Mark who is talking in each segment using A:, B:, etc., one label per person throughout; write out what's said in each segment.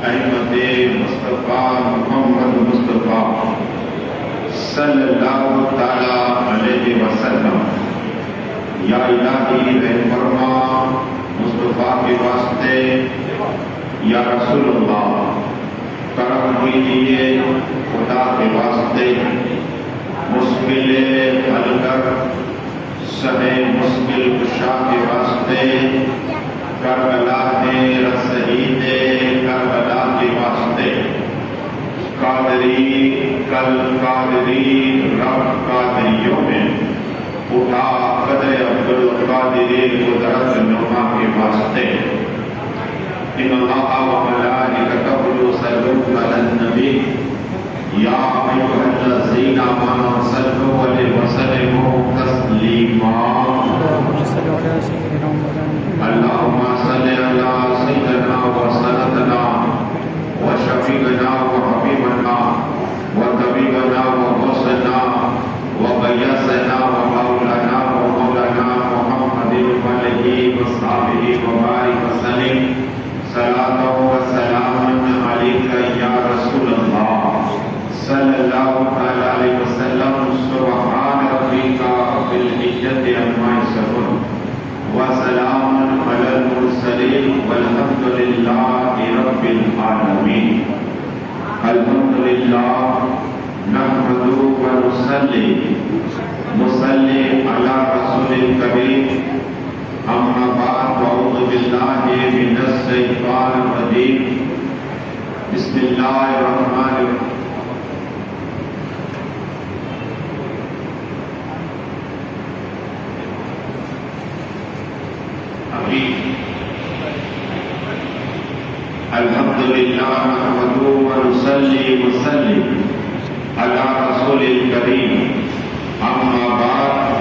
A: احمد مصطفیٰ محمد مصطفیٰ صلی اللہ تعالی علیہ وسلم، یا الہی رحم فرما مصطفیٰ کے واسطے، یا رسول اللہ کرم کیجیے خدا کے واسطے، مشکل حل کر سہے مشکل کشا کے واسطے، کربلا شہید کربلا کے واسطے، قادری کل قادری رب قادریوں میں اٹھا قدر عبدالقادری قدرت نما کے واسطے، ان اللہ و ملائکتہ یصلون علی النبی یا ایھا الذین آمنوا صلوا علیہ وسلموا تسلیما، اللہم صل علی سیدنا و سندنا و شفیعنا و حبیبنا و طبیبنا و حسنا و غیاثنا و مولانا و مولانا محمد علیہ وصحبہ وبارک وسلم، صلاۃ و سلام علیک یا رسول اللہ صلی اللہ علیہ وسلم، سبحان ربک رب العزۃ عما یصفون وسلام علی المرسلین والحمد للہ رب العالمین۔ الحمدللہ نحمدہ ونصلی علی رسول الکریم، اما بعد فاعوذ باللہ من الشیطان الرجیم، بسم اللہ الرحمن الرحیم۔ الحمدللہ نحمدہ ونصلی وسلم علی رسول الکریم، اما بعد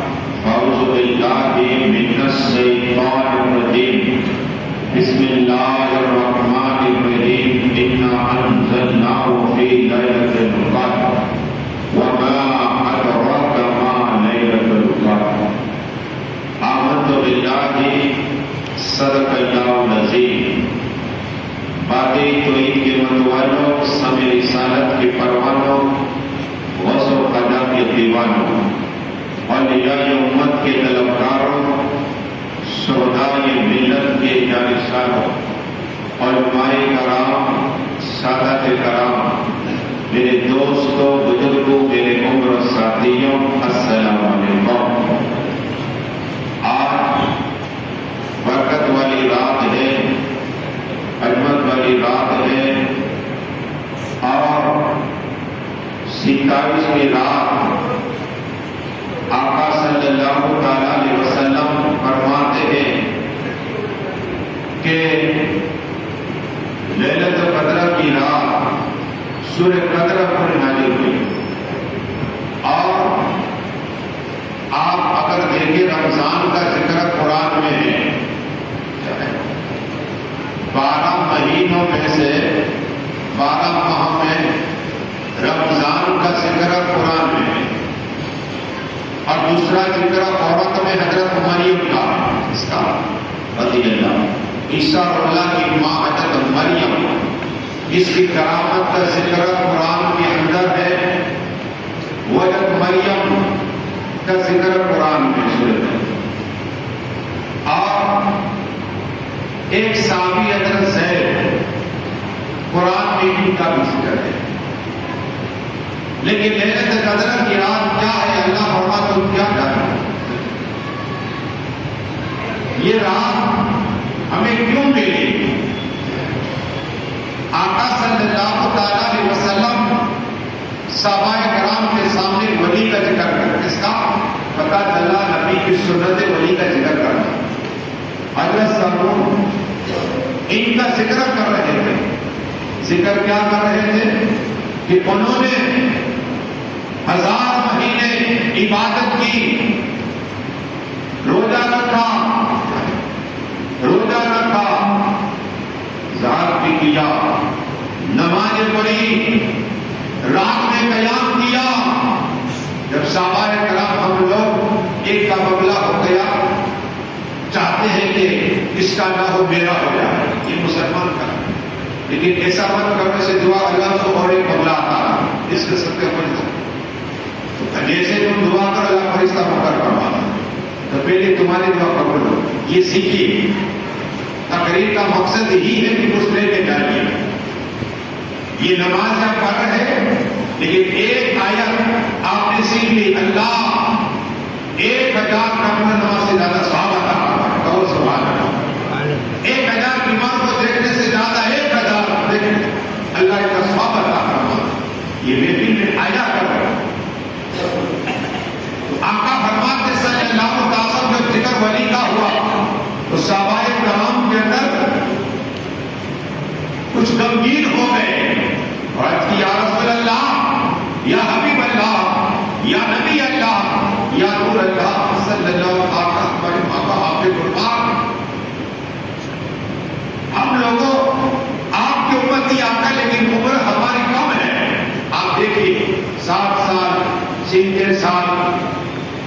A: فاعوذ باللہ من الشیطان الرجیم، بسم اللہ الرحمن الرحیم، انا انزلناہ فی لیلۃ القدر وما ادراک ما لیلۃ القدر۔ آمنت باللہ صدق اللہ العظیم۔ باتیں توحید کے متوالوں، سمع رسالت کے پروانوں، غوث و خدا کے دیوانوں، اولیاء امت کے طلبکاروں، شہدائے ملت کے جانشانوں، علماء کرام، سادات کرام، میرے دوستوں، بزرگوں، میرے عمر ساتھیوں، السلام علیکم۔ آج برکت والی رات ہے، عظمت والی رات ہے، اور 27ویں رات آقا صلی اللہ تعالی علیہ وسلم فرماتے ہیں کہ لیلۃ القدر کی رات سورہ قدر پر نازل ہوئی، اور آپ اگر دیکھیں رمضان کا ذکر قرآن میں ہے، 12 مہینوں میں سے 12 ماہ میں رمضان کا ذکر قرآن میں ہے، اور دوسرا ذکر عورت میں حضرت مریم کا، اس کا رضی اللہ، عیسیٰ اللہ کی ماں حضرت مریم، اس کی کرامت کا ذکر قرآن کے اندر ہے، وہ حضرت مریم کا ذکر قرآن میں صورت ہے، اور ایک صحابی حضرت زید قرآن میں ان کا بھی ذکر ہے۔ لیکن لیلۃ القدر کی رات کیا ہے؟ اللہ فرماتا ہے کیا جانے، یہ رات ہمیں کیوں ملی؟ آقا صلی اللہ تعالی علیہ وسلم صحابہ کرام کے سامنے ولی کا ذکر کرتے، اس کا پتہ چلا نبی کی سنت ولی کا ذکر کرنا۔ حضرت صاحب ان کا ذکر کر رہے تھے، ذکر کیا کر رہے تھے کہ انہوں نے 1000 مہینے عبادت کی، روزہ رکھا، ذات بھی کیا، نمازیں پڑھی، رات میں قیام کیا۔ جب صحابہ کرام ہم لوگ ایک کا مبلغ ہو گیا، چاہتے ہیں کہ اس کا نہ ہو میرا ہو جائے، یہ مسلمان کا لیکن ایسا مت کرنے سے دعا اللہ سے اور ایک بنگلہ آتا ہے اس کے سب کے فرشتہ. جیسے تم دعا کرو اللہ فرشتہ مقرر کرواتا تو پہلے تمہاری دعا قبول ہو. یہ سیکھیے. تقریر کا مقصد یہی ہے کہ کچھ لے کے جائیے. یہ نماز آپ پڑھ رہے ہیں لیکن ایک آیت آپ نے سیکھ لی. اللہ 1000 نفل نماز سے زیادہ ثواب عطا کرتا ہے. اور سبحان اللہ. 1000 بیمار کو دیکھنے سے زیادہ 1000 دیکھنے اللہ کا ثواب عطا کرتا ہے. یہ محفل میں آیا کر رہا ہے. آقا فرماتے صلی اللہ علیہ وسلم جب ذکر ولی کا ہوا تو صحابہ کرام کے اندر کچھ غمگین ہو گئے اور عرض کی یا رسول اللہ یا حبیب اللہ یا نبی اللہ یا نور اللہ صلی اللہ علیہ وسلم. ہمارے آقا آپ کے قربان ہم لوگوں آپ کی امت ہی آقا لیکن عمر ہماری کم ہے. آپ دیکھیے 60 سال 70 سال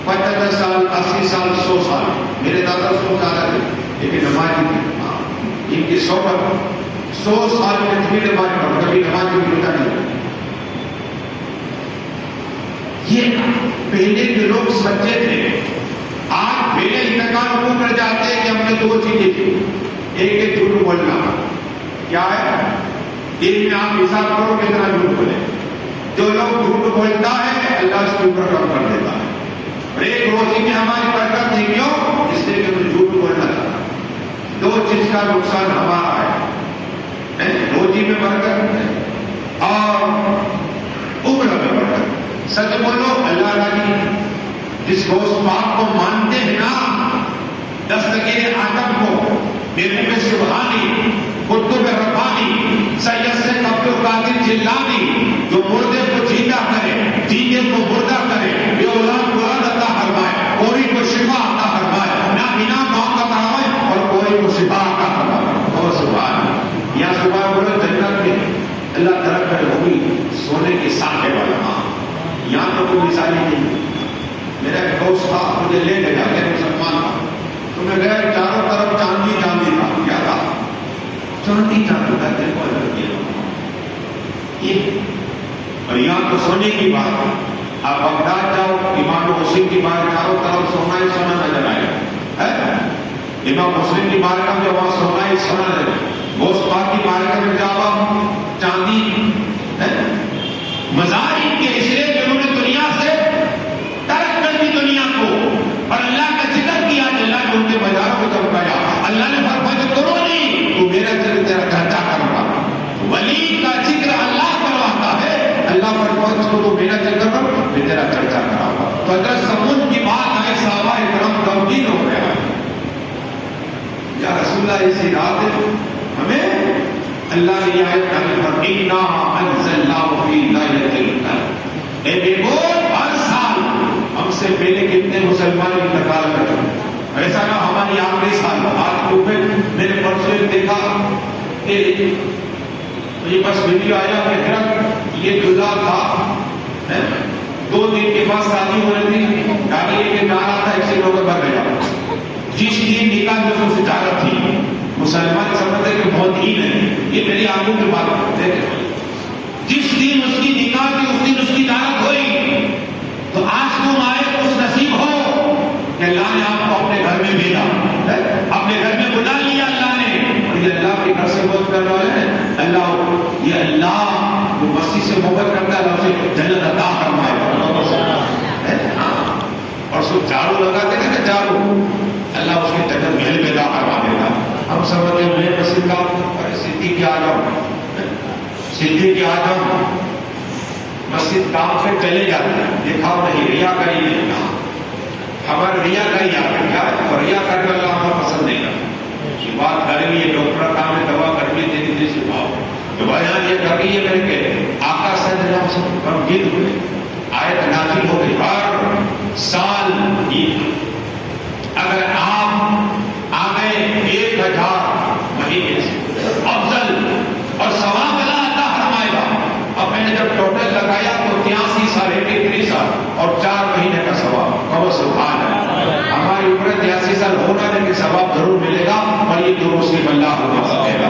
A: 75 سال 80 سال 100 سال. میرے دادا 100 زیادہ تھے لیکن ہماری ان کی صحبت 100 سال میں کبھی نماز پڑھ کبھی نماز بھی ملتا نہیں. یہ پہلے کے لوگ سچے تھے. آج پہلے انتقال وہ کر جاتے ہیں کہ ہم نے 2 چیزیں کی. ایک ہے جھوٹ بولنا. کیا ہے؟ دن میں آپ حساب کرو کتنا جھوٹ بولے. جو لوگ جھوٹ بولتا ہے اللہ اس کے اوپر کم کر دیتا ہے. اور ایک روزی میں ہماری برکت نہیں کیوں؟ اس لیے کہ ہم جھوٹ بولنا چاہتا. 2 چیز کا نقصان ہمارا ہے. روزی میں برکت اور عمر میں برکت. سچ بولو اللہ راضی. جس غوث پاک کو مانتے ہیں نا دستگیر آدم کو محبوب سبحانی قطب ربانی سید سے عبد القادر جیلانی جو مردے کو زندہ کرے زندے کو مردہ کرے بے اولاد کو اولاد عطا فرمائے کوئی کو شفا عطا فرمائے نہ بنا موت کا فرمائے اور کوئی کو شفا عطا فرمائے. اور سبحان یا سبحان بولو جنت میں اللہ تعالیٰ کا ہوگی سونے کے سانکے والا. یہاں تو کوئی مثالی نہیں. میرا ایک دوست تھا مجھے لے گیا مسلمان تھا تو میں گیا چاروں طرف چاندی چاندی تھا. کیا تھا؟ چاندی چاندی تھا. اور یہاں تو سونے کی بات ہے. آپ بغداد جاؤ امام مسلم کی بات چاروں طرف سونا ہی سونا نظر آئے. امام مسلم کی بات کا جو وہاں سونا ہی سونا نظر آئے. غوث پاک کی بات میں جاؤ چاندی مزار ان کے اس لیے کہ انہوں نے دنیا سے ترک کر دی دنیا کو اور اللہ کا ذکر کیا. اللہ نے ان کے مزاروں کو چمکایا. اللہ نے فرمایا کرو نہیں تو میرا ذکر تیرا چرچا کروں گا. ولی کا ذکر اللہ کرواتا ہے. اللہ فرمایا کرو میرا ذکر کرو میں تیرا چرچا کراؤں گا. تو اگر سمجھ کی بات آئے صحابہ کرام غمگین ہو گیا. یا رسول اللہ اسی رات ہمیں اللہ نے یہ آیت نازل فرمائی انا انزلناہ فی لیلۃ القدر. اے دیکھو ہر سال ہم سے پہلے کتنے مسلمان انتقال کر چکے. ایسا نہ ہماری آخری سال. آج کو میں نے پرسوں دیکھا کہ یہ بس ویڈیو آیا کہ یہ دلہا تھا 2 دن کے بعد شادی ہو رہی تھی. گاڑی لے کے جا رہا تھا ایسے لوگوں پر گیا. جس دن نکاح جو سے تجارت تھی مسلمان سمجھتے کہ بہت ہی نہیں. یہ میری آنکھوں کی بات ہے. جس دن اس کی نکاح کی اس دن اس کی دعوت ہوئی. تو آج تم آئے کچھ نصیب ہو کہ اللہ نے آپ کو اپنے گھر میں بھیجا اپنے گھر میں بلا لیا اللہ نے. اور یہ اللہ کے گھر سے محبت کر رہا ہے. اللہ یہ اللہ جو مسیح سے محبت کرتا ہے اللہ اسے جنت عطا فرمائے. اور سب جھاڑو لگاتے ہیں کہ جھاڑو اللہ اس کے جنت محل پیدا کروا دیتا. ہم سمجھتے ہیں میں مسجد کا صدیق اعظم مسجد کام پہ چلے جاتے ہیں. دیکھاؤ نہیں ریا کری نہیں. ہمارے ریا کری آتے کیا ہے اور ریا کر کے اللہ ہمیں پسند نہیں کرتا. یہ بات کر رہی ہے ڈاکٹر کام ہے دوا کر کے دے دی سے بھاؤ تو بیان یہ کر رہی ہے کر کے آقا صلی اللہ علیہ وسلم غمگین ہوئے. آیت نازل ہو گئی ہر سال اگر آپ آ گئے 1000 مہینے سے افضل اور ثواب اللہ عطا فرمائے گا. اب میں نے جب ٹوٹل لگایا تو 83 سال 83 سال اور 4 مہینے کا ثواب. کہو سبحان اللہ. ہماری عمر 83 سال ہونا لیکن ثواب ضرور ملے گا اور یہ دروس کی اللہ ہونا سکے گا.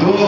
A: 2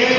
A: 1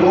A: 2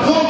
A: 100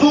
A: 100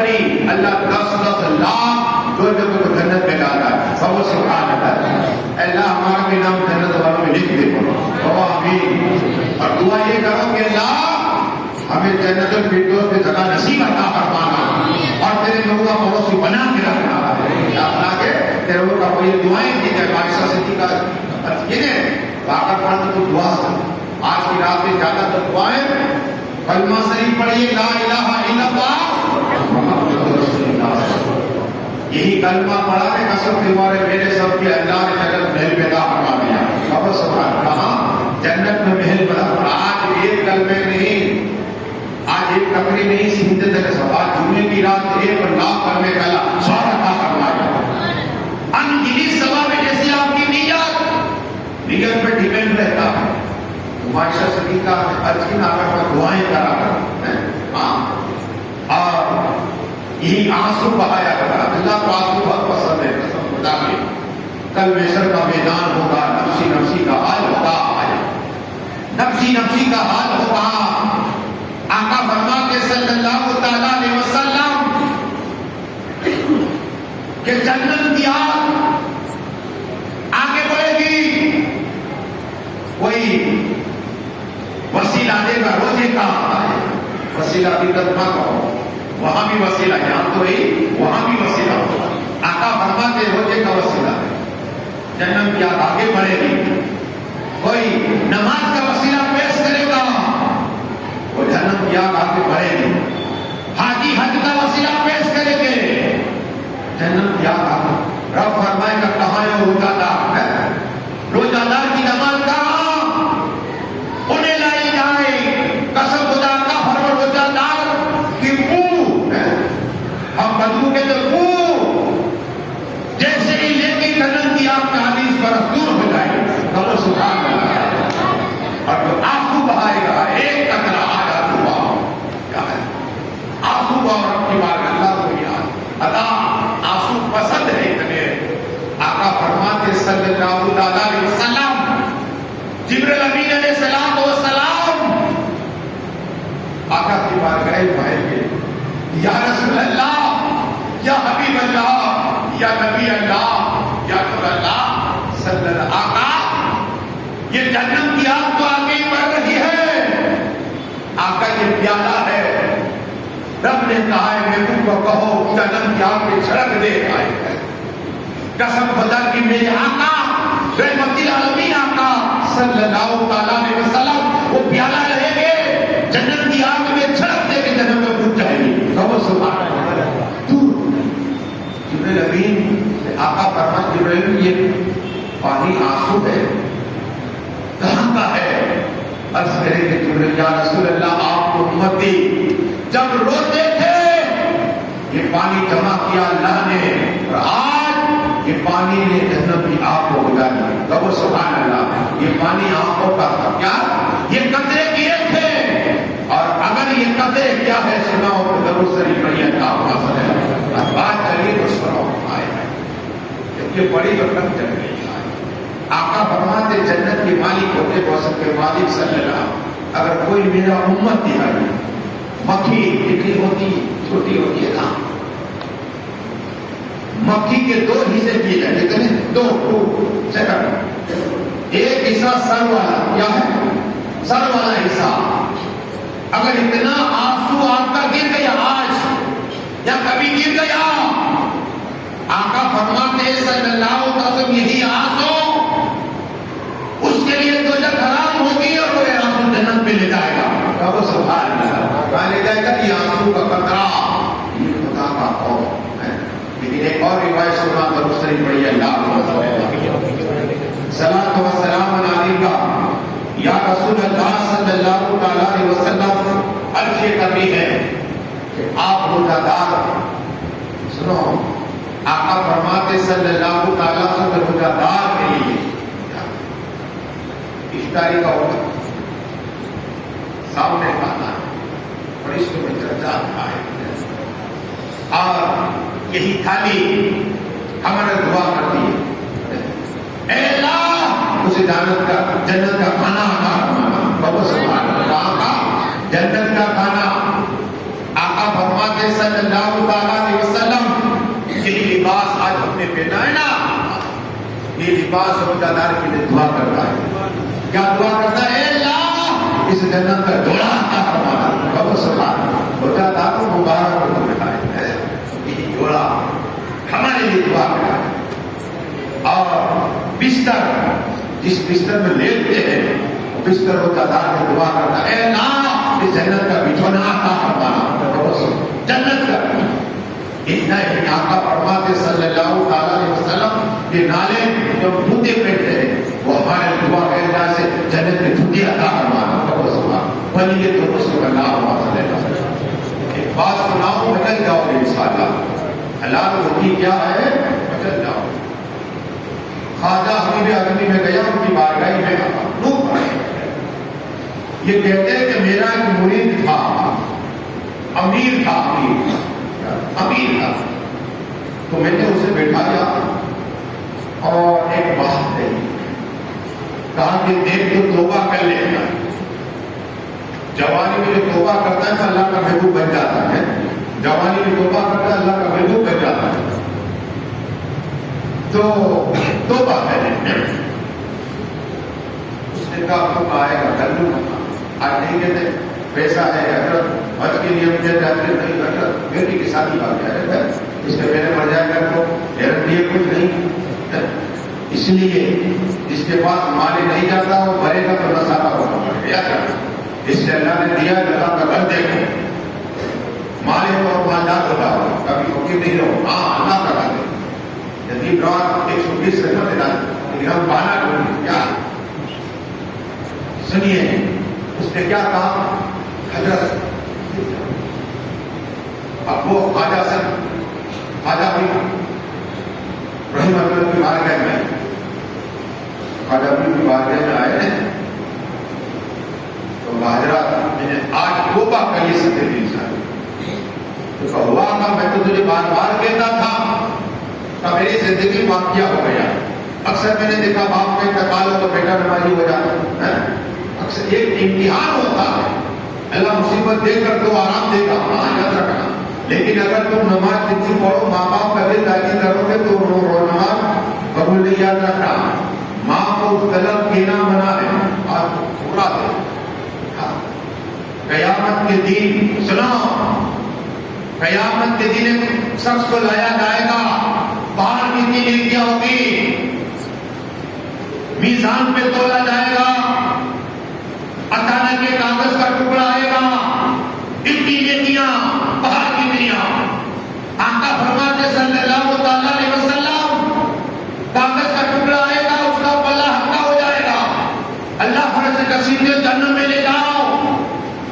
A: بری اللہ 10 لاکھ جو کو جنت میں ڈالا ہے. سب سبحان اللہ. اللہ ہمارا بھی نام جنت والوں میں لکھ دے. آمین. اور دعا یہ کرو کہ اللہ ہمیں جنت الفردوس میں جگہ نصیب عطا فرمانا اور تیرے لوگوں کا پڑوسی بنا کے رکھنا. اللہ کے تیرے لوگوں کا کوئی دعائیں دی جائے. عائشہ صدیقہ یہ ہے طاقت پڑھنا تو دعا ہے. آج کی رات میں زیادہ تر دعائیں کلمہ شریف پڑھیے لا الہ الا اللہ محمد رسول اللہ. یہی کلمہ پڑھا ہے قسم تمہارے میرے سب کی اللہ نے جنت محل پیدا فرما دیا. خبر سبحان کہاں جنت میں محل بنا. آج ایک کلمے نہیں, آج ایک تقریر نہیں سیدھے تک سب. آج جمعے کی رات 1 لاکھ کلمے کا اللہ سو عطا فرمایا. انگلی سبا میں جیسے آپ کی نیت پہ ڈیپینڈ رہتا ہے. عائشہ صدیقہ عرض نہ کر دعائیں کرا کر اور یہی آنسو بہایا کرا. اللہ کو آنسو بہت پسند ہے. قسم خدا کی کل محشر کا میدان ہوگا, نفسی نفسی کا حال ہوگا, نفسی نفسی کا حال ہوگا. آقا فرماتے صلی اللہ تعالیٰ علیہ وسلم کہ جنت کی آگ آگے بڑھے گی, کوئی وسیلہ دے گا. روزے کا وسیلہ بھی نہ کہو, وہاں بھی وسیلہ, یہاں تو رہی وہاں بھی وسیلہ ہوگا. آقا فرماتے روزے کا وسیلہ ہے. جنت کی آگ آگے بڑھے گی. کوئی نماز کا وسیلہ پیش کرے گا, وہ جنت کی آگ آگے بڑھے گی. حاجی حج کا وسیلہ پیش کریں گے, جنت کی آگ آگے. رب فرمائے گا کہاں ہے روزہ دار ہے, روزہ دار کی نماز کہاں, انہیں لائی جائے. قسم خدا کا فرمان روزہ دار کی منہ ہم بدو کے تو منہ جیسے ہی لے کے جنت کی آگ 40 برس دور ہو جائے. خبر سبحان اللہ. اور جو آنسو بہائے گا ایک قطرہ آیا ہوا کیا ہے, آنسو اور اپنی بار اللہ کو یاد ادا. آنسو پسند ہے اتنے. آقا فرماتے صلی اللہ علیہ وسلم جبرائیل امین علیہ السلام آقا کی بارگاہ میں آئے گے, یا رسول اللہ, یا حبیب اللہ, یا نبی اللہ, یا نور اللہ صلی اللہ. آقا یہ جنت کی آگ تو آگے ہی بڑھ رہی ہے. آقا یہ پیالہ ہے, رب نے کہا ہے میں تم کو کہو جنت کی آگ میں چھڑک دے آئے ہے. قسم خدا کی میرے آقا رحمت العالمین آقا صلی اللہ تعالیٰ علیہ وسلم وہ پیالہ رہیں گے جنت کی آگ میں چھڑک دے کے جنت میں پہنچ جائے گی. کہو سبحان اللہ. جبرائیل امین آقا فرماتے جبرائیل یہ پانی آنسو ہے کہاں کا ہے. عرض کریں کہ جبرائیل یا رسول اللہ آپ کو امتی جب روتے تھے یہ پانی جمع کیا اللہ نے, اور آج یہ پانی نے جنت کی آگ کو بجھا دیا. کہو سبحان اللہ. یہ پانی آنکھوں کا تھا کیا, یہ قطرے کیے تھے, اور اگر یہ قطرے کیا ہے سناؤ تو ضرور سری پڑی اللہ حاصل ہے. بات چلیے تو سناؤ آئے ہیں یہ بڑی رقم چل رہی ہے. آقا فرماتے جنت کے مالک ہوتے بہت کے مالک صلی اللہ, اگر کوئی میرا امت دیا مکھی اتنی ہوتی چھوٹی ہوتی ہے نا, مکھی کے 2 حصے کیے جائیں لیکن 2 سیکنڈ. ایک حصہ سر والا, کیا ہے سر والا حصہ. اگر اتنا آنسو آپ کا گر گیا آج یا کبھی گر گیا, آقا فرماتے صلی اللہ علیہ وسلم یہی آنسو اس کے لیے تو جب حرام ہوگی اور وہ آنسو جنت میں لے جائے گا. کہو سبحان اللہ. کہاں لے جائے گا یہ آنسو کا قطرہ, یہ خدا کا خوف ہے. لیکن ایک اور روایت سنا ضرور سری پڑی اللہ صلاۃ و سلام علیکہ یا رسول اللہ صلی اللہ تعالیٰ علیہ وسلم. عرض یہ کرنی ہے کہ آپ روزہ دار سنو, آقا فرماتے صلی اللہ تعالیٰ سے روزہ دار کے لیے افطاری کا وقت سامنے کھانا ہے, فرشتوں میں درجات آئے اور یہی تھالی ہمارے دعا کرتی ہے اے اللہ اسے جنت کا کھانا عطا فرمانا. بابا سبحان اللہ. کا جنت کا کھانا آقا فرماتے صلی اللہ علیہ وسلم یہ لباس آج ہم نے پہنا ہے نا، یہ لباس روزہ دار کے لیے دعا کرتا ہے. کیا دعا کرتا ہے؟ اے اللہ اس جنت کا جوڑا عطا فرمانا. کب سبحان روزہ دار کو مبارک ہو رہا ہے یہ جوڑا ہمارے لیے دعا کرتا ہے. اور بستر جس بستر میں لیٹتے ہیں بستر روزہ دار میں دعا کرتا ہے اے اللہ اس جنت کا بچھونا عطا فرمانا. جنت کا اتنا ہی آقا فرماتے صلی اللہ علیہ وسلم یہ نالے جو جوتے پہنتے ہیں وہ ہمارے دعا کے اللہ سے جنت میں جوتے عطا فرمانا. بلی یہ تو مسلم اللہ صلی اللہ علیہ وسلم. ایک بات سناؤں بچل جاؤ گے انشاءاللہ. حلال روٹی کیا ہے؟ بچل جاؤ. خواجہ حبیب اعظمی میں گیا ان کی بارگاہ میں یہ کہتے ہیں کہ میرا ایک مرید تھا، امیر تھا، امیر تھا. تو میں نے اسے بٹھایا اور ایک بات کہی، کہا کہ دیکھ تو توبہ کر لے گا. جوانی میں جو توبہ کرتا ہے تو اللہ کا محبوب بن جاتا ہے. جوانی میں توبہ کرتا ہے اللہ کا محبوب بن جاتا ہے. تو توبہ کرے. اس نے کہا تو آئے گا کر لوں گا. آج نہیں کہتے پیسہ ہے حضرت حج کے لیے مجھے جاتے نہیں حضرت بیٹی کی شادی بات ہے اس سے پہلے مر جائے گا تو گارنٹی کچھ نہیں. اس لیے جس کے پاس مالے نہیں جاتا وہ مرے گا تو نصارہ ہوگا. اس لیے اللہ نے دیا اللہ کا گھر دیکھو مالے اور مالدار ہوتا ہو کبھی فقیر نہیں رہو. ہاں اللہ کا گھر دیکھو. یتیم رات 120 سے نہ دینا لیکن ہم پانا کیا سنیے. اس نے کیا کہا حضرت اب وہ خواجہ سے خواجہ بھی رحیم اللہ کی بارگاہ میں خواجہ بھی کی بارگاہ میں آئے ہیں تو حضرت میں نے آج توبہ کریے سکتے دل سے. تو ہوا تھا میں تو تجھے بار بار کہتا تھا کہ میری زندگی واقعہ ہو گیا. اکثر میں نے دیکھا باپ کا انتقال ہو تو بیٹا نمازی ہو جاتا ہے. اکثر ایک امتحان ہوتا ہے. اللہ مصیبت دے کر تو آرام دے گا یاد رکھنا. لیکن اگر تم نماز جتنی پڑھو ماں باپ کا دل داخل کرو گے تو نماز قبول نہیں. یاد رکھنا ماں کو طلب کینا بنا ہے اور پورا دے. قیامت کے دن سنا قیامت کے دن ایک شخص کو لایا جائے گا. باہر کتنی نیکیاں ہوگی میزان پہ تولا جائے گا. اچانک کے کاغذ کا ٹکڑا آئے گا اتنی نیکیاں باہر کی دنیا. آقا فرماتے صلی اللہ علیہ وسلم کاغذ کا ٹکڑا آئے گا اس کا پلہ ہلکا ہو جائے گا. اللہ فرض سے کسیدے جنت میں لے جاؤ.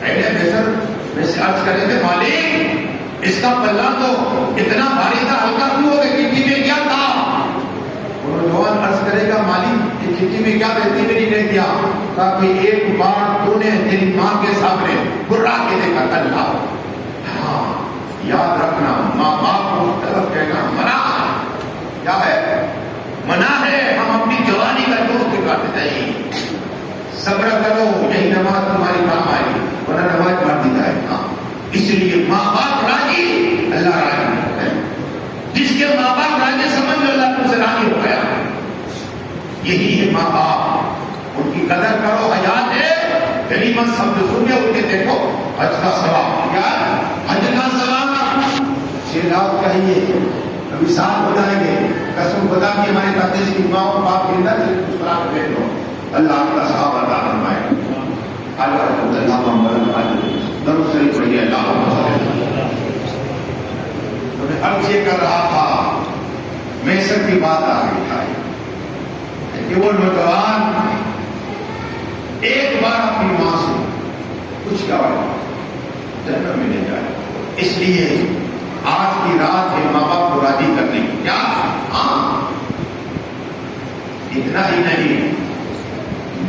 A: ویسے عرض کرے تھے مالک اس کا پلہ تو اتنا بھاری تھا ہلکا کیوں ہو گیا کٹی میں کیا تھا؟ نوجوان عرض کرے گا مالک یہ کٹی میں کیا رہتی میری نے کیا تاکہ ایک بار تو نے تیری ماں کے سامنے برا کے دیکھا اللہ. ہاں یاد رکھنا ماں باپ کو طرف کہنا منع کیا ہے؟ منع ہے. ہم اپنی جوانی کا دوست کاٹتے جائیے. صبر کرو یہی نماز تمہاری کام آئے گی ورنہ نماز مار دی جائے گا. اس لیے ماں باپ راضی اللہ راضی ہے. جس کے ماں باپ راضی سمجھ لو اللہ تم سے راضی ہو گیا. یہی ہے ماں باپ. ان کی قدر کرو. حیات ہے غنیمت سمجھ سنیے ان کے دیکھو حج کا ثواب کیا حج کا ثواب 6 لاکھ چاہیے. ابھی سال ہو جائیں گے قسم خدا کی ہمارے دادی کی ماں اور باپ کے اندر سے اس طرح بھیج دو اللہ آپ کا ثواب عطا فرمائے. اللہ محمد درود شریف پڑھیے. اللہ میں عرض یہ کر رہا تھا میسر کی بات آ گئی تھا کہ وہ نوجوان ایک بار اپنی ماں سے کچھ کیا جنت میں لے جائے. اس لیے آج کی رات ہے ماں باپ کو راضی کرنے کی. کیا ہاں اتنا ہی نہیں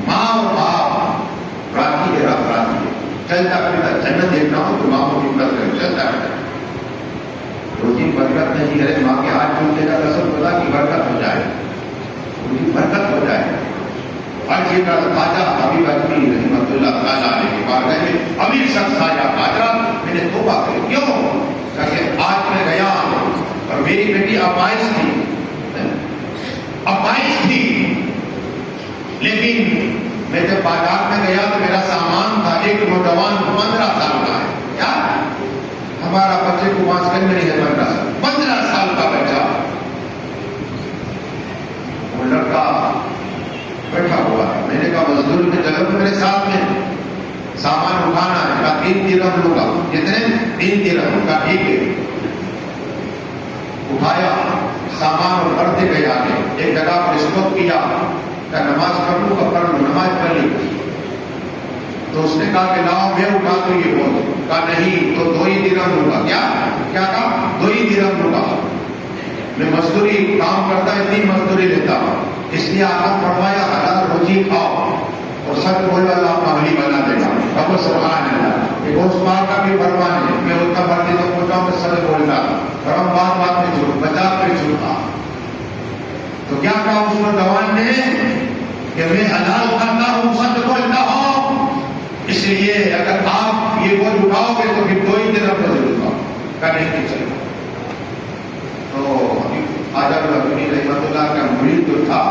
A: ماں اور باپ راضی ہے رات راضی ہے چلتا پھرتا جنت دیکھنا ہو تو ماں کو خدمت کرے چلتا پھرتا روزی برکت نہیں کرے ماں کے ہاتھ ٹوٹے گا قسم خدا کی برکت ہو جائے روزی برکت ہو جائے. حج کا خواجہ حبیب اجمی رحمۃ اللہ تعالیٰ علیہ کے پاس گئے، امیر شخص خواجہ خواجہ میں نے توبہ کی، کیوں؟ کہ آج میں گیا اور میری بیٹی اپائز تھی، لیکن میں جب بازار میں گیا تو میرا سامان تھا، ایک نوجوان 15 سال کا ہے، کیا ہمارا بچے کو پانچ گن میں نہیں ہے، 15 سال کا بچہ، وہ لڑکا بیٹھا ہوا ہے، میں نے کہا مزدور میں چلو میرے ساتھ میں سامان اٹھانا ہے، کہا 3 درہم لوں گا، کتنے؟ 3 درہم کا، ٹھیک ہے، اٹھایا سامان اور بڑھتے گئے آگے، ایک جگہ پر اسٹاپ کیا کہ نماز پڑھ لوں گا، پڑھ لوں، نماز پڑھ لی، تو اس نے کہا کہ لاؤ میں اٹھا دوں یہ بہت، کہا نہیں تو 2 ہی درہم لوں گا، کیا کہا 2 ہی درہم لوں گا، میں مزدوری کام کرتا اتنی مزدوری لیتا ہوں، اس لیے آپ نے فرمایا حلال روزی کھاؤ اور سچ بولو اللہ مغلی بنا دے گا، اب سبحان اللہ، یہ گوشت پاک کا بھی فرمان ہے، میں اتنا بڑھتی تو پوچھا میں سچ بولتا، اور ہم بات میں جھوٹ، مذاق میں جھوٹا، تو کیا کہا اس نوجوان نے کہ میں حلال کھاتا ہوں، سچ بولتا ہوں، اس لیے اگر آپ یہ بول اٹھاؤ گے تو پھر 2 ہی درہم ضرور کا کرنے کی چاہیے۔ تو خواجہ اجمی رحمۃ اللہ کا مرید جو تھا،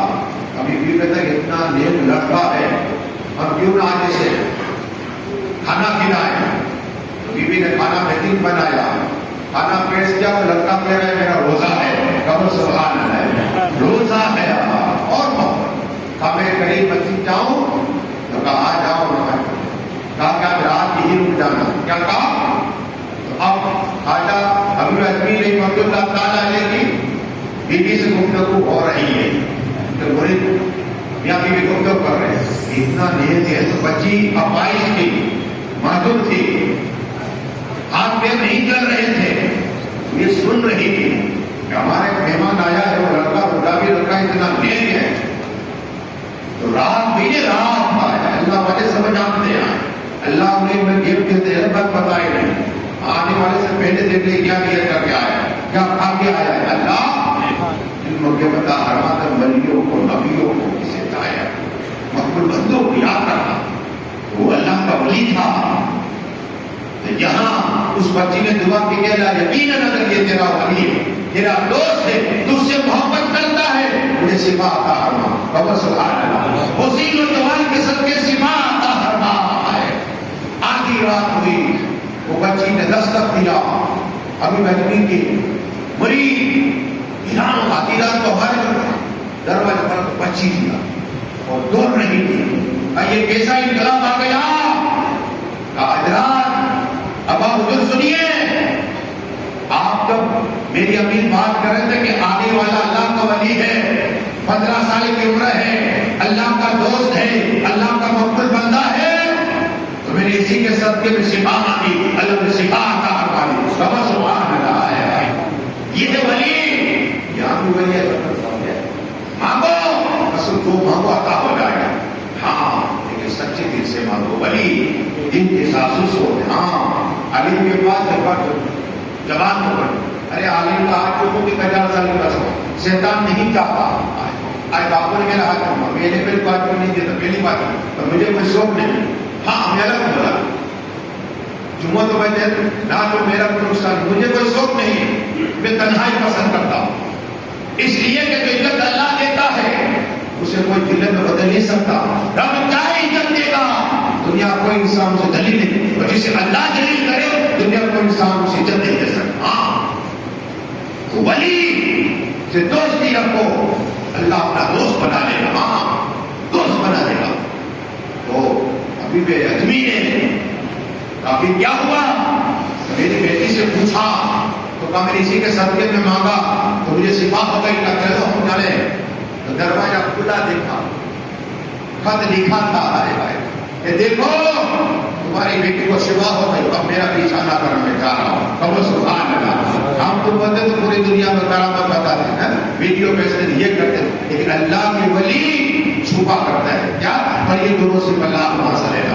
A: ابھی بھی کہتا ہے اتنا نیک لڑکا ہے، ہم کیوں نہ آج سے کھانا کھلائیں، بی بی نے کھانا بہترین بنایا، کھانا پیش کیا، وہ لڑکا کہہ رہا ہے میرا روزہ ہے، کب سبحان اللہ، روزہ ہے، اور کہا میں قریب مسجد جاؤں، تو کہا آ جاؤ، کہا کہ رات یہی رک جانا، کیا کہا؟ تو اب خواجہ حبیب اجمی رحمۃ اللہ تعالیٰ علیہ کی بیوی سے گفتگو ہو رہی ہے، تو مرید میاں بیوی گفتگو کر رہے ہیں، اتنا نیک ہے، تو بچی اپائز تھی، معذور تھی، ہاتھ پیر نہیں چل رہے تھے، یہ سن رہی تھی کہ ہمارے مہمان آیا ہے، وہ لڑکا بھی لڑکا اتنا نیک ہے، تو رات بھی رات آیا، اللہ والے سمجھ آتے ہیں، اللہ انہیں میں گفٹ دیتے ہیں، بات بتائے نہیں، آنے والے سے پہلے دیکھ لے کیا نیت کر کے آیا، کیا کھا کے آیا ہے، اللہ ان موقع بتا حرمات ولیوں کو، نبیوں کو کسے چاہیا، مقبول بندوں کو یاد رکھا، وہ اللہ کا ولی تھا، یہاں اس بچی نے دعا کی کہ اللہ یقیناً اگر یہ تیرا ولی ہے، تیرا دوست ہے، تجھ سے محبت کرتا ہے، مجھے شفا عطا فرما، بابا سبحان اللہ، اسی نوجوان کے صدقے شفا عطا فرما ہے۔ آدھی رات ہوئی، وہ بچی نے دستک دیا، ابھی بچی کی مرید ایران آدھی رات تو ہمارے دروازے پر بچی دیا اور دوڑ رہی تھی، یہ کیسا انقلاب آ گیا، حضرات اب آپ حضور سنیے، آپ جب میری امین بات کر رہے تھے کہ آنے والا اللہ کا ولی ہے، 15 سال کی عمر ہے، اللہ کا دوست ہے، اللہ کا مقبول بندہ ہے، تو میں نے اسی کے صدقے میں شفا مانگی، اللہ نے شفا عطا فرما دی، سبحان اللہ ہے، یہ ہے ولی، یہاں بھی ولی ہے، مانگو اصل جو مانگو عطا ہو جائے گا، ہاں لیکن سچے دل سے مانگو، ولی دن کے ساسوس ہو، ہاں عالم کے پاس جوان کو پڑھ، ارے عالم کا آج لوگوں کی 50 سال کے پاس شیطان نہیں چاہتا، آج باپو نے میرا ہاتھ چوما، میں نے پہلی بات نہیں دیتا، پہلی بات اور مجھے کوئی شوق نہیں، ہاں میرا کو بولا جمعہ تو میں نہ تو میرا کوئی نقصان، مجھے کوئی شوق نہیں، میں تنہائی پسند کرتا ہوں، اس لیے کہ جو عزت اللہ دیتا ہے اسے کوئی دل میں بدل نہیں سکتا، رب چاہے عزت دے گا، دنیا کوئی انسان اسے دلیل نہیں، اور جسے اللہ جلیل کرے دنیا کوئی انسان اسے عزت نہیں دے سکتا، ہاں تو ولی سے دوستی رکھو، اللہ اپنا دوست بنا لے گا، ہاں دوست بنا لے گا۔ تو ابھی بے اجمی نے کافی کیا ہوا، میری بیٹی سے پوچھا تو کہا میں اسی کے صدقے میں مانگا تو مجھے شفا ہو گئی، کہ چلو ہم چلے، تو دروازہ کھلا دیکھا، خط لکھا تھا، ارے بھائی کہ دیکھو تمہاری بیٹی کو شفا ہو گئی، اب میرا پیچھا نہ کرنا، میں جا رہا ہوں، کہو سبحان اللہ، ہم تو بولتے تو پوری دنیا میں کرامت بتاتے ہیں، ویڈیو پیسے یہ کرتے ہیں، لیکن اللہ کے ولی چھپا کرتا ہے، کیا پر یہ دونوں سے اللہ حاصل ہے۔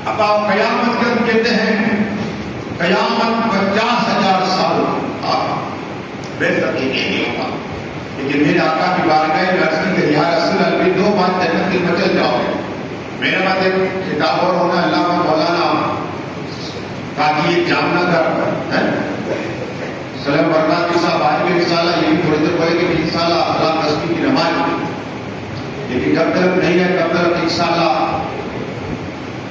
A: اب آپ قیامت کب کہتے ہیں؟ قیامت 50,000 سال، بے سکی نہیں ہوگا. لیکن میرے آقا کی بارگاہ میں عرض کی کہ یا رسول اللہ 2 بات جنت کی مچل جاؤ گے. میرے بات ایک کتاب اور ہونا علامہ مولانا قاضی جامنہ کا سلام برکاتی صاحب آج بھی رسالہ یہ بھی تھوڑی دیر پڑے کہ انشاءاللہ اخلاق تسبیح کی نماز. لیکن جب تک نہیں ہے تب تک انشاءاللہ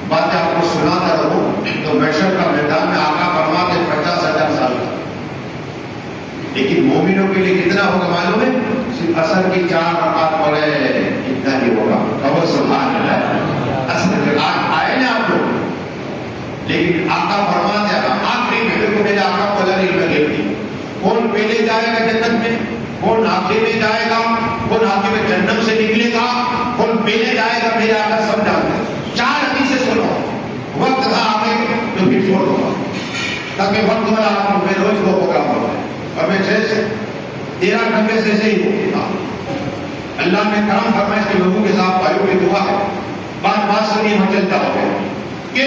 A: باتیں آپ کو سناتا رہوں. تو محشر کا میدان میں آقا فرماتے 50,000 سال کا. لیکن مومنوں کے لیے کتنا ہوگا معلوم ہے؟ صرف عصر کی 4 رکعت پڑھے اتنا ہی ہوگا. کہو سبحان اللہ. عصر کے آج آئے نا آپ لوگ. لیکن آقا فرماتے آخری میں دیکھو میرے آقا کو اللہ علم دیتی کون پہلے جائے گا جنت میں, کون آخری میں جائے گا, کون آخری میں جنت سے نکلے گا, کون پہلے جائے گا, میرے آقا سب جانتے ہیں. 4 حدیثیں سنو. وقت تھا آگے تو پھر چھوڑ دو تاکہ وقت والا آپ میں روز کو پروگرام ہو جائے. اور میں 13 گھنٹے سے ہی ہوتا. اللہ نے کرم فرمایا کہ لوگوں کے ساتھ بھائیوں کی دعا ہے. بات سنیے ہم چلتا ہو گیا کہ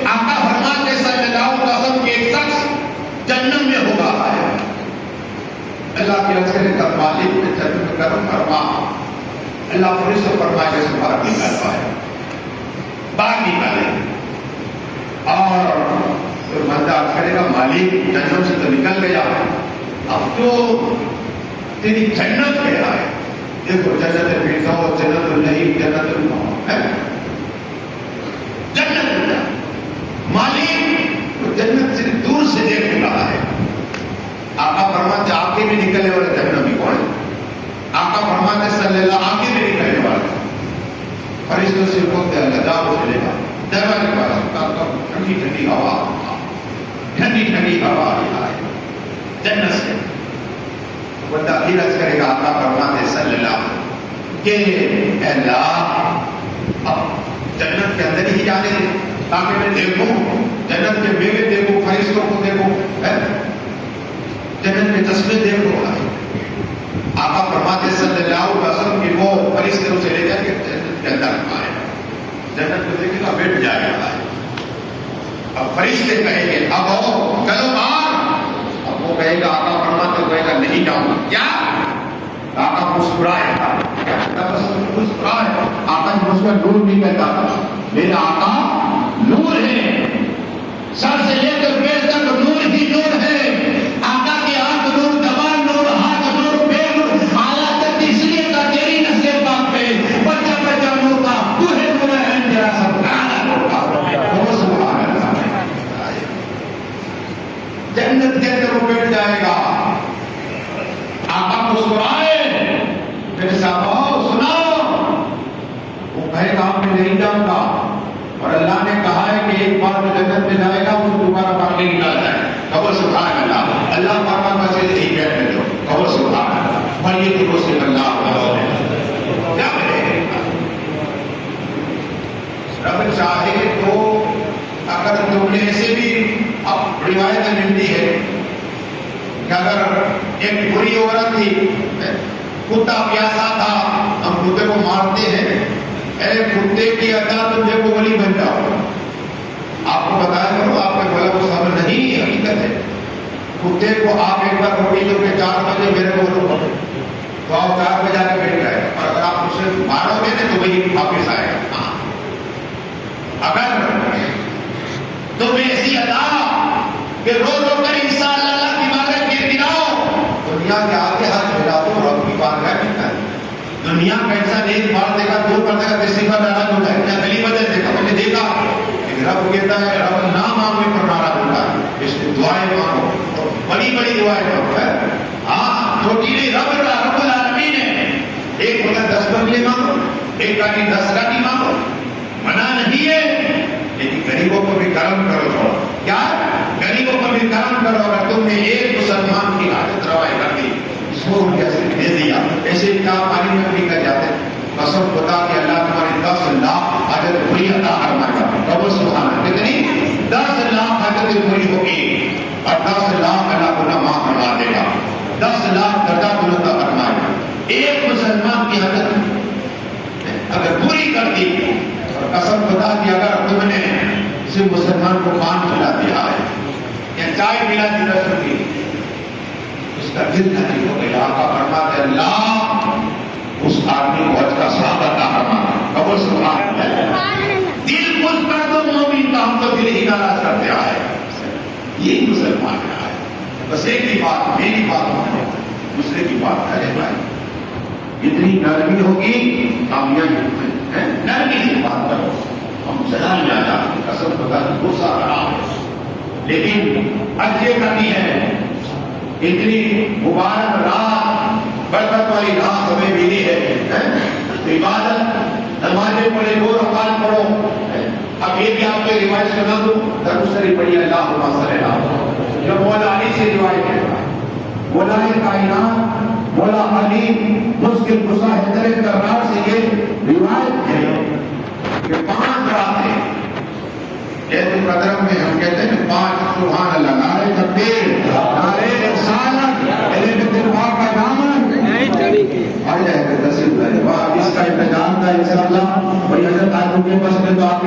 A: آقا فرماتے صلی اللہ علیہ وسلم کے ایک شخص جنت میں ہوگا آیا. اللہ کے رسول کا مالک نے جنت میں کرم فرما. اللہ فرشتوں سے فرمایا کہ سے باہر نکال پائے, باہر نکالے. اور پھر بندہ کرے گا مالک جنت سے تو نکل گیا, اب تو تیری جنت پہ آئے. دیکھو جنت فردوس, جنت النعیم, جنت المأوى ہے. جنت مالک جنت سے دور سے دیکھ رہا ہے. آقا فرماتے آگے میں نکلنے والے جنت میں کون ہے؟ آقا فرماتے صلی اللہ آگے میں نکلنے والے فرشتوں سے بولتے اللہ جاؤ چلے گا دروازے کے پاس. ٹھنڈی ٹھنڈی ہوا, ٹھنڈی ٹھنڈی ہوا آئے جنت سے. بندہ عرض کرے گا آقا فرماتے صلی اللہ کہ اے اللہ اب جنت کے اندر ہی جانے دے تاکہ میں دیکھوں جنت کے میوے دیکھوں, فرشتوں کو دیکھوں, جنت کے چشمے دیکھوں. آقا فرماتے صلی اللہ علیہ وسلم کہ وہ فرشتے اسے لے جا کے جنت کے اندر آئے. جنت کو دیکھے گا بیٹھ جائے گا. اب فرشتے کہیں گے اب آؤ چلو باہر. اب وہ کہے گا آقا فرماتے کہے گا نہیں جاؤں گا. کیا؟ آقا مسکرائے مسکرائے. آقا اس کا نور نہیں کہتا میرے آقا نور ہے, سر سے لے کر پیر تک نور ہی نور ہے. آقا کے آنکھ نور, زبان نور, ہاتھ نور, پیر نور, اعلیٰ تک اس لیے کا تیری نسل پاک پہ بچہ بچہ نور کا تو ہے نور ہے تیرا سب کانا نور کا. وہ سبحان اللہ. جنت کے اندر وہ بیٹھ جائے گا. آقا مسکرائے میرے صاحب سناؤ. وہ کہے گا آپ میں نہیں جاؤں گا. اور اللہ نے کہا ہے کہ ایک بار جو جنت میں جائے گا اس کو دوبارہ باہر نہیں نکالنا ہے. خبر سبحان اللہ. اللہ پاک کا سے یہی بیٹھنے دو. خبر سبحان اللہ. پر یہ دلوں سے اللہ کیا کرے رب چاہے تو اگر تم نے ایسے بھی اب روایت ملتی ہے کہ اگر ایک بری عورت تھی, کتا پیاسا تھا, ہم کتے کو مارتے ہیں, اے کتے کی ادا تم دیکھو ولی بن جاؤ. آپ کو بتایا کرو آپ کے بولا کو سمجھ نہیں, حقیقت ہے. کتے کو آپ ایک بار روٹی دو کہ 4 بجے میرے کو روکو تو آپ 4 بجے آ کے بیٹھ جائے گا. اور اگر آپ اسے مارو گے نا تو وہی واپس آئے گا. اگر تم ایسی ادا کہ رو رو کر انشاءاللہ اللہ کی بارگاہ گر گراؤ, دنیا کے آگے ہاتھ پھیلا دو رب کی بارگاہ ملتا ہے. دنیا کا انسان ایک بار دیکھا, 2 بار دیکھا, تیسری بار ناراض ہوتا ہے. کیا گلی بدل دیکھا, میں نے دیکھا رب کہتا ہے رب نہ مانگنے پر ناراض ہوتا ہے. اس کی دعائیں مانگو, بڑی بڑی دعائیں مانگو. ہاں چھوٹی نہیں, رب العالمین ہے. ایک ہوتا 10 بنگلے مانگو, ایک گاڑی 10 گاڑی مانگو, منع نہیں ہے. لیکن غریبوں کو بھی کرم کرو. کیا غریبوں کو بھی کرم کرو. اگر تم نے ایک مسلمان کی حاجت روائی کر دی, اس کو کیسے دے دیا, ایسے کیا پانی میں بھی کر جاتے. قسم خدا کہ اللہ تمہاری 10 لاکھ حاجت پوری عطا فرمائے گا. کہو سبحان اللہ. کتنی 10 لاکھ حاجت پوری ہوگی اور 10 لاکھ اللہ گناہ معاف فرما دے گا. 10 لاکھ درجہ بلند فرمائے گا. ایک مسلمان کی حاجت اگر پوری کر دی, اور قسم خدا کہ اگر تم نے صرف مسلمان کو پان کھلا دیا ہے یا چائے پلا دی رسم کی, اس کا دل نصیب ہو گیا. آقا فرماتے اللہ اس آدمی کو حج کا ثواب عطا فرمانا. قبول سبحان اللہ. دل خوش کر دو مومن کا, ہم تو دل ہی ناراض کرتے آئے. یہ مسلمان کا ہے. بس ایک ہی بات, میری بات مانو, دوسرے کی بات کرے بھائی. اتنی نرمی ہوگی کامیابی ہوگی. نرمی سے بات کرو. ہم جلال میں آ جاتے قسم خدا کی غصہ حرام ہے, لیکن اچھے کرنی ہے. اتنی مبارک رات, برکت والی رات ہمیں ملی ہے. تو عبادت نمازیں پڑھے, 2 رکعت پڑھو. اب یہ بھی آپ کو روایت سنا دوں, درود پڑھی اللہم صلی اللہ, جو مولا علی سے روایت ہے. مولا کائنات مولا علی مشکل کشا حیدر کرار سے یہ روایت ہے کہ 5 راتیں عید القدر میں ہم کہتے ہیں 5 سبحان اللہ, نعرہ تکبیر, نعرہ رسالت, علیہ دربار کا دامن آ جائے گا. 10 واہ, اس کا انتظام تھا انشاءاللہ. بڑی حضرت آدمی کے پاس میں تو آپ